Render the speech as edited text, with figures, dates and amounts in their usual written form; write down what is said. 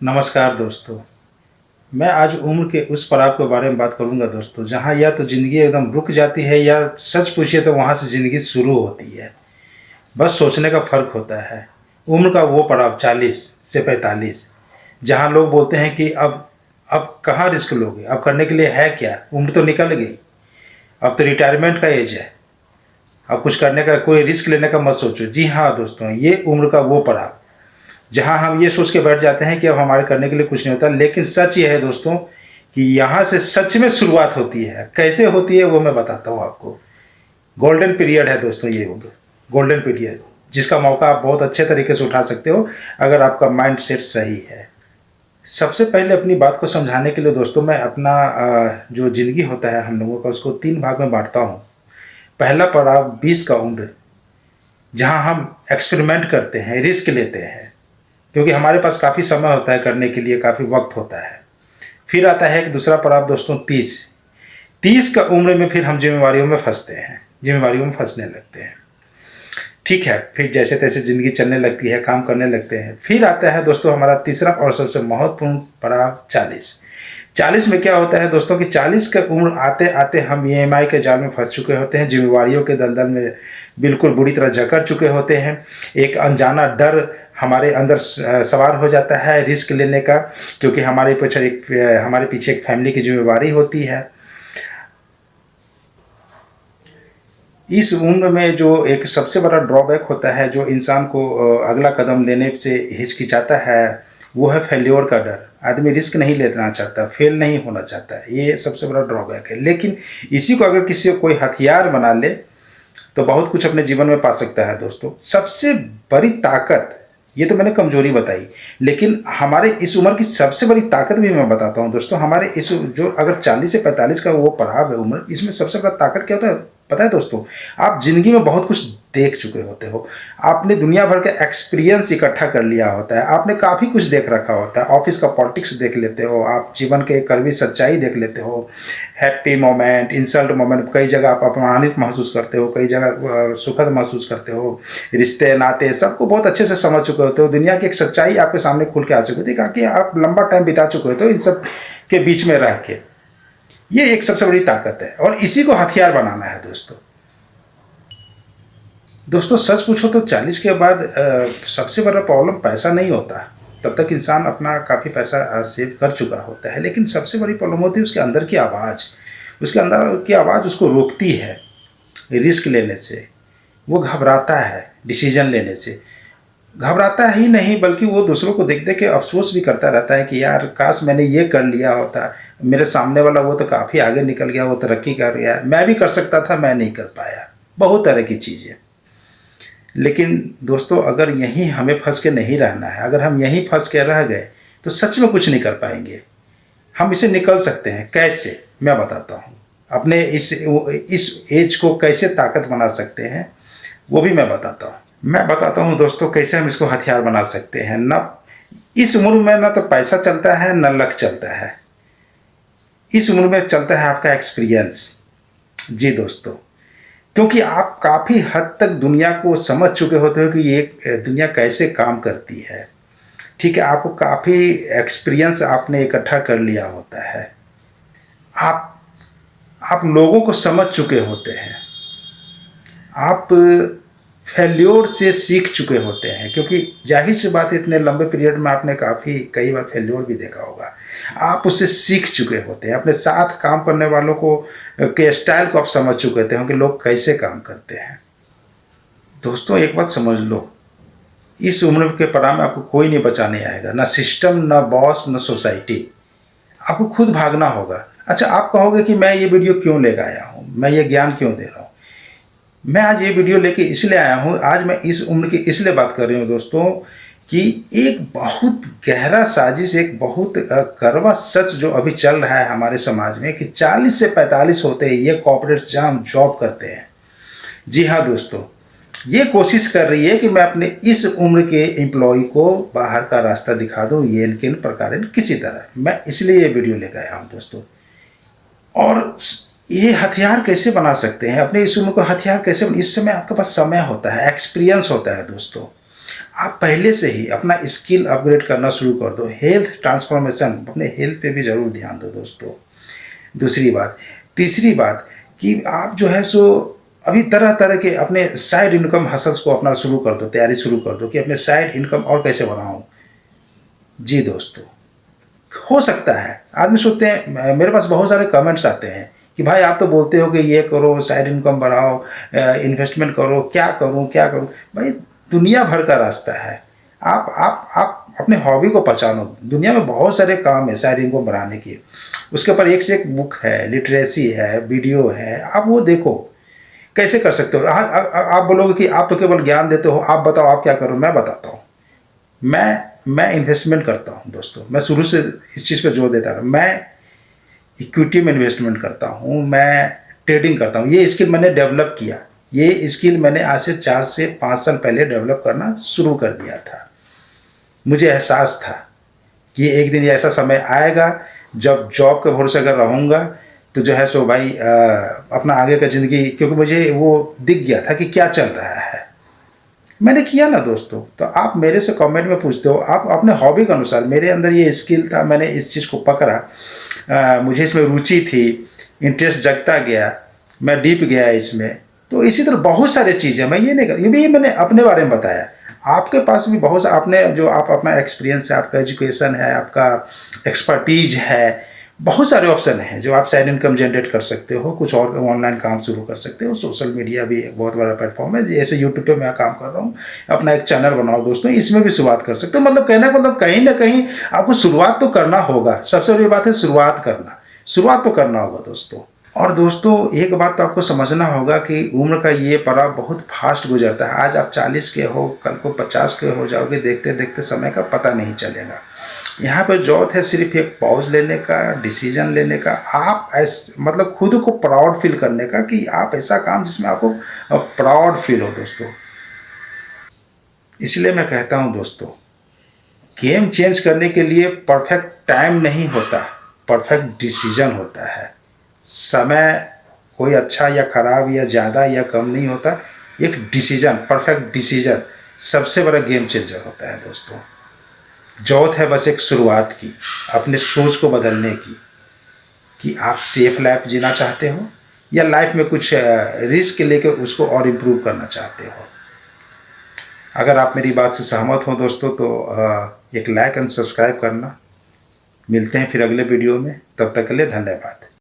नमस्कार दोस्तों। मैं आज उम्र के उस पड़ाव के बारे में बात करूंगा दोस्तों, जहां या तो ज़िंदगी एकदम रुक जाती है या सच पूछिए तो वहां से ज़िंदगी शुरू होती है। बस सोचने का फ़र्क होता है। उम्र का वो पड़ाव 40 से 45, जहां लोग बोलते हैं कि अब कहाँ रिस्क लोगे, अब करने के लिए है क्या, उम्र तो निकल गई, अब तो रिटायरमेंट का एज है, अब कुछ करने का, कोई रिस्क लेने का मत सोचो। जी हाँ दोस्तों, ये उम्र का वो पड़ाव जहां हम ये सोच के बैठ जाते हैं कि अब हमारे करने के लिए कुछ नहीं होता। लेकिन सच ये है दोस्तों कि यहाँ से सच में शुरुआत होती है। कैसे होती है वो मैं बताता हूँ आपको। गोल्डन पीरियड है दोस्तों ये उम्र, गोल्डन पीरियड, जिसका मौका आप बहुत अच्छे तरीके से उठा सकते हो अगर आपका माइंड सेट सही है। सबसे पहले अपनी बात को समझाने के लिए दोस्तों मैं अपना जो ज़िंदगी होता है हम लोगों का, उसको 3 भाग में बांटता हूँ। पहला पड़ाव 20 का उम्र, जहाँ हम एक्सपेरिमेंट करते हैं, रिस्क लेते हैं, क्योंकि हमारे पास काफ़ी समय होता है करने के लिए, काफ़ी वक्त होता है। फिर आता है कि दूसरा पड़ाव दोस्तों 30 का उम्र में फिर हम जिम्मेवारियों में फंसते हैं, जिम्मेवारियों में फंसने लगते हैं। ठीक है, फिर जैसे तैसे ज़िंदगी चलने लगती है, काम करने लगते हैं। फिर आता है दोस्तों हमारा तीसरा और सबसे महत्वपूर्ण पड़ाव 40 में क्या होता है दोस्तों कि 40 की उम्र आते आते हम ईएमआई के जाल में फंस चुके होते हैं, जिम्मेवारियों के दलदल में बिल्कुल बुरी तरह जकड़ चुके होते हैं। एक अनजाना डर हमारे अंदर सवार हो जाता है रिस्क लेने का, क्योंकि हमारे पीछे एक फैमिली की जिम्मेवारी होती है। इस उम्र में जो एक सबसे बड़ा ड्रॉबैक होता है, जो इंसान को अगला कदम लेने से हिचकिचाता है, वो है फेल्योर का डर। आदमी रिस्क नहीं लेना चाहता, फेल नहीं होना चाहता, ये सबसे बड़ा ड्रॉबैक है। लेकिन इसी को अगर किसी को कोई हथियार बना ले तो बहुत कुछ अपने जीवन में पा सकता है दोस्तों। सबसे बड़ी ताकत, ये तो मैंने कमजोरी बताई, लेकिन हमारे इस उम्र की सबसे बड़ी ताकत भी मैं बताता हूँ दोस्तों। हमारे इस जो अगर 40 से 45 का वो पड़ाव है उम्र, इसमें सबसे बड़ा ताकत क्या होता है पता है दोस्तों? आप जिंदगी में बहुत कुछ देख चुके होते हो, आपने दुनिया भर का एक्सपीरियंस इकट्ठा कर लिया होता है, आपने काफ़ी कुछ देख रखा होता है। ऑफिस का पॉलिटिक्स देख लेते हो आप, जीवन के कड़वी सच्चाई देख लेते हो, हैप्पी मोमेंट, इंसल्ट मोमेंट, कई जगह आप अपमानित महसूस करते हो, कई जगह सुखद महसूस करते हो, रिश्ते नाते सबको बहुत अच्छे से समझ चुके होते हो। दुनिया की एक सच्चाई आपके सामने खुल के आ चुकी होती है कि आप लंबा टाइम बिता चुके होते हो इन सब के बीच में रह के। ये एक सबसे बड़ी ताकत है और इसी को हथियार बनाना है दोस्तों। दोस्तों सच पूछो तो 40 के बाद सबसे बड़ा प्रॉब्लम पैसा नहीं होता। तब तक इंसान अपना काफ़ी पैसा सेव कर चुका होता है, लेकिन सबसे बड़ी प्रॉब्लम होती है उसके अंदर की आवाज़। उसके अंदर की आवाज़ उसको रोकती है रिस्क लेने से। वो घबराता है डिसीजन लेने से, घबराता ही नहीं बल्कि वो दूसरों को देख देख के अफसोस भी करता रहता है कि यार काश मैंने ये कर लिया होता, मेरे सामने वाला वो तो काफ़ी आगे निकल गया, वो तरक्की कर गया, मैं भी कर सकता था, मैं नहीं कर पाया। बहुत तरह की चीज़ें। लेकिन दोस्तों अगर यहीं हमें फंस के नहीं रहना है, अगर हम यहीं फंस के रह गए तो सच में कुछ नहीं कर पाएंगे। हम इसे निकल सकते हैं। कैसे, मैं बताता हूँ। अपने इस एज को कैसे ताकत बना सकते हैं वो भी मैं बताता हूँ दोस्तों कैसे हम इसको हथियार बना सकते हैं। ना इस उम्र में ना तो पैसा चलता है ना लक चलता है, इस उम्र में चलता है आपका एक्सपीरियंस। जी दोस्तों, क्योंकि आप काफ़ी हद तक दुनिया को समझ चुके होते हो कि ये दुनिया कैसे काम करती है। ठीक है, आपको काफ़ी एक्सपीरियंस आपने इकट्ठा कर लिया होता है, आप लोगों को समझ चुके होते हैं, आप फेल्योर से सीख चुके होते हैं, क्योंकि जाहिर सी बात है इतने लंबे पीरियड में आपने कई बार फेल्योर भी देखा होगा। आप उससे सीख चुके होते हैं, अपने साथ काम करने वालों को के स्टाइल को आप समझ चुके होते हैं कि लोग कैसे काम करते हैं। दोस्तों एक बात समझ लो, इस उम्र के पड़ाव में आपको कोई नहीं बचाने आएगा, ना सिस्टम, ना बॉस, ना सोसाइटी। आपको खुद भागना होगा। अच्छा, आप कहोगे कि मैं ये वीडियो क्यों लेकर आया हूँ, मैं ये ज्ञान क्यों दे रहा हूँ? मैं आज ये वीडियो लेके इसलिए आया हूँ, आज मैं इस उम्र की इसलिए बात कर रही हूँ दोस्तों कि एक बहुत गहरा साजिश, एक बहुत कड़वा सच जो अभी चल रहा है हमारे समाज में कि 40 से 45 होते ही ये कॉर्पोरेट जॉब करते हैं। जी हाँ दोस्तों, ये कोशिश कर रही है कि मैं अपने इस उम्र के एम्प्लॉय को बाहर का रास्ता दिखा दूँ, ये किन प्रकार किसी तरह। मैं इसलिए ये वीडियो लेकर आया हूँ दोस्तों। और ये हथियार कैसे बना सकते हैं अपने इस उम्र को? हथियार कैसे इस समय आपके पास समय होता है, एक्सपीरियंस होता है दोस्तों। आप पहले से ही अपना स्किल अपग्रेड करना शुरू कर दो। हेल्थ ट्रांसफॉर्मेशन, अपने हेल्थ पे भी ज़रूर ध्यान दो दोस्तों। दूसरी बात, तीसरी बात कि आप जो है सो अभी तरह तरह के अपने साइड इनकम हसल्स को अपना शुरू कर दो, तैयारी शुरू कर दो कि अपने साइड इनकम और कैसे बनाऊँ। जी दोस्तों, हो सकता है आदमी सोचते हैं, मेरे पास बहुत सारे कमेंट्स आते हैं कि भाई आप तो बोलते हो कि ये करो, साइड इनकम बढ़ाओ, इन्वेस्टमेंट करो, क्या करूं क्या करूं। भाई दुनिया भर का रास्ता है। आप अपने हॉबी को पहचानो। दुनिया में बहुत सारे काम है साइड इनकम बढ़ाने के। उसके ऊपर एक से एक बुक है, लिटरेसी है, वीडियो है, आप वो देखो कैसे कर सकते हो। आप बोलोगे कि आप तो केवल ज्ञान देते हो, आप बताओ आप क्या करो। मैं बताता हूँ। मैं इन्वेस्टमेंट करता हूँ दोस्तों। मैं शुरू से इस चीज़ पर जोर देता रहा। मैं इक्विटी में इन्वेस्टमेंट करता हूँ, मैं ट्रेडिंग करता हूँ। ये स्किल मैंने डेवलप किया। ये स्किल मैंने आज से 4 से 5 साल पहले डेवलप करना शुरू कर दिया था। मुझे एहसास था कि एक दिन ऐसा समय आएगा जब जॉब के भरोसे अगर रहूँगा तो जो है सो भाई अपना आगे का ज़िंदगी, क्योंकि मुझे वो दिख गया था कि क्या चल रहा है। मैंने किया ना दोस्तों। तो आप मेरे से कमेंट में पूछते हो, आप अपने हॉबी के अनुसार, मेरे अंदर ये स्किल था, मैंने इस चीज़ को पकड़ा, मुझे इसमें रुचि थी, इंटरेस्ट जगता गया, मैं डीप गया इसमें। तो इसी तरह बहुत सारी चीज़ें, मैं ये नहीं, ये भी मैंने अपने बारे में बताया। आपके पास भी बहुत सा, आपने जो आप अपना एक्सपीरियंस है, आपका एजुकेशन है, आपका एक्सपर्टीज है, बहुत सारे ऑप्शन हैं जो आप साइड इनकम जनरेट कर सकते हो। कुछ और ऑनलाइन काम शुरू कर सकते हो। सोशल मीडिया भी एक बहुत बड़ा प्लेटफॉर्म है। जैसे यूट्यूब पे मैं काम कर रहा हूँ, अपना एक चैनल बनाओ दोस्तों, इसमें भी शुरुआत कर सकते हो। मतलब कहने का मतलब कहीं ना कहीं आपको शुरुआत तो करना होगा। सबसे बड़ी बात है शुरुआत करना। शुरुआत तो करना होगा दोस्तों। और दोस्तों एक बात तो आपको समझना होगा कि उम्र का ये पड़ाव बहुत फास्ट गुजरता है। आज आप 40 के हो, कल को 50 के हो जाओगे, देखते देखते समय का पता नहीं चलेगा। यहाँ पर जरूरत है सिर्फ एक पॉज लेने का, डिसीजन लेने का। आप मतलब खुद को प्राउड फील करने का कि आप ऐसा काम जिसमें आपको प्राउड फील हो दोस्तों। इसलिए मैं कहता हूँ दोस्तों, गेम चेंज करने के लिए परफेक्ट टाइम नहीं होता, परफेक्ट डिसीजन होता है। समय कोई अच्छा या खराब या ज़्यादा या कम नहीं होता। एक डिसीजन, परफेक्ट डिसीजन सबसे बड़ा गेम चेंजर होता है दोस्तों। जरूरत है बस एक शुरुआत की, अपने सोच को बदलने की, कि आप सेफ लाइफ जीना चाहते हो या लाइफ में कुछ रिस्क लेकर उसको और इम्प्रूव करना चाहते हो। अगर आप मेरी बात से सहमत हो दोस्तों तो एक लाइक एंड सब्सक्राइब करना। मिलते हैं फिर अगले वीडियो में, तब तक के लिए धन्यवाद।